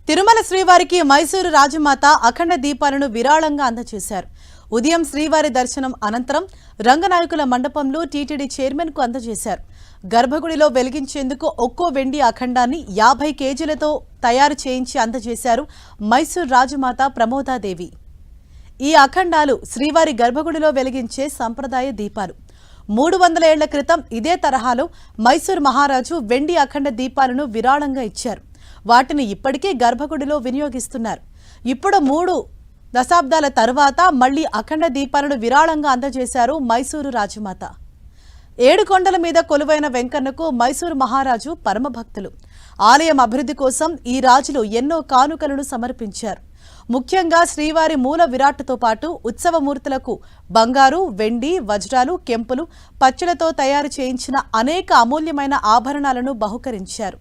తిరుమల శ్రీవారికి మైసూరు రాజమాత అఖండ దీపాలను విరాళంగా అందజేశారు. ఉదయం శ్రీవారి దర్శనం అనంతరం రంగనాయకుల మండపంలో టీటీడీ చైర్మన్ కు అందజేశారు. గర్భగుడిలో వెలిగించేందుకు ఒక్కో వెండి అఖండాన్ని 50 కేజీలతో తయారు చేయించి అందజేశారు మైసూరు రాజమాత ప్రమోదాదేవి. ఈ అఖండాలు శ్రీవారి గర్భగుడిలో వెలిగించే సంప్రదాయ దీపాలు. 300 ఏళ్ల క్రితం ఇదే తరహాలో మైసూరు మహారాజు వెండి అఖండ దీపాలను విరాళంగా ఇచ్చారు. వాటిని ఇప్పటికీ గర్భగుడిలో వినియోగిస్తున్నారు. ఇప్పుడు 3 దశాబ్దాల తరువాత మళ్లీ అఖండ దీపాలను విరాళంగా అందజేశారు మైసూరు రాజమాత. 7 కొండల మీద కొలువైన వెంకన్నకు మైసూరు మహారాజు పరమభక్తులు. ఆలయం అభివృద్ధి కోసం ఈ రాజులు ఎన్నో కానుకలను సమర్పించారు. ముఖ్యంగా శ్రీవారి మూల విరాట్తో పాటు ఉత్సవమూర్తులకు బంగారు, వెండి, వజ్రాలు, కెంపులు, పచ్చలతో తయారు చేయించిన అనేక అమూల్యమైన ఆభరణాలను బహుకరించారు.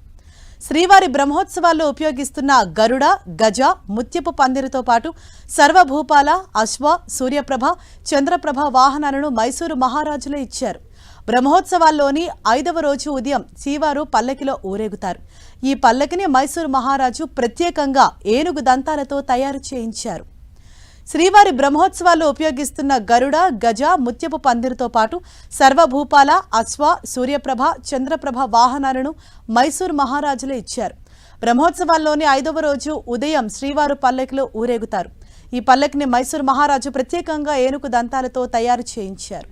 శ్రీవారి బ్రహ్మోత్సవాల్లో ఉపయోగిస్తున్న గరుడ, గజ, ముత్యపు పందిరితో పాటు సర్వభూపాల, అశ్వ, సూర్యప్రభ, చంద్రప్రభ వాహనాలను మైసూరు మహారాజులే ఇచ్చారు. బ్రహ్మోత్సవాల్లోని 5వ రోజు ఉదయం శ్రీవారు పల్లకిలో ఊరేగుతారు. ఈ పల్లకిని మైసూరు మహారాజు ప్రత్యేకంగా ఏనుగు దంతాలతో తయారు చేయించారు. శ్రీవారి బ్రహ్మోత్సవాల్లో ఉపయోగిస్తున్న గరుడ, గజ, ముత్యపు పందిరితో పాటు సర్వభూపాల, అశ్వ, సూర్యప్రభ, చంద్రప్రభ వాహనాలను మైసూరు మహారాజులే ఇచ్చారు. బ్రహ్మోత్సవాల్లోని 5వ రోజు ఉదయం శ్రీవారు పల్లకిలో ఊరేగుతారు. ఈ పల్లకిని మైసూరు మహారాజు ప్రత్యేకంగా ఏనుగు దంతాలతో తయారు చేయించారు.